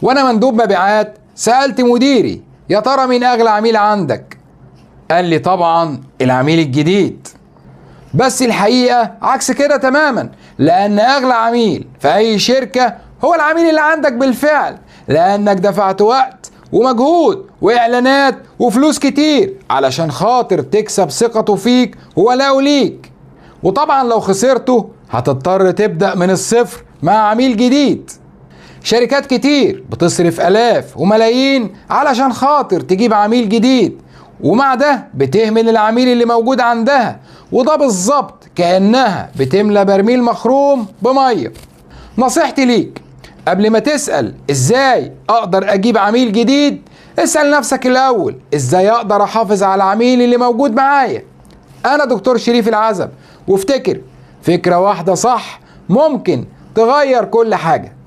وانا مندوب مبيعات سألت مديري يا ترى مين اغلى عميل عندك؟ قال لي طبعا العميل الجديد. بس الحقيقة عكس كده تماما، لان اغلى عميل في اي شركة هو العميل اللي عندك بالفعل، لانك دفعت وقت ومجهود واعلانات وفلوس كتير علشان خاطر تكسب ثقته فيك وولاءه ليك. وطبعا لو خسرته هتضطر تبدأ من الصفر مع عميل جديد. شركات كتير بتصرف آلاف وملايين علشان خاطر تجيب عميل جديد، ومع ده بتهمل العميل اللي موجود عندها، وده بالظبط كأنها بتملى برميل مخروم بمية. نصيحتي ليك قبل ما تسأل ازاي اقدر اجيب عميل جديد، اسأل نفسك الاول ازاي اقدر احافظ على العميل اللي موجود معايا. انا دكتور شريف العزب، وافتكر فكرة واحدة صح ممكن تغير كل حاجة.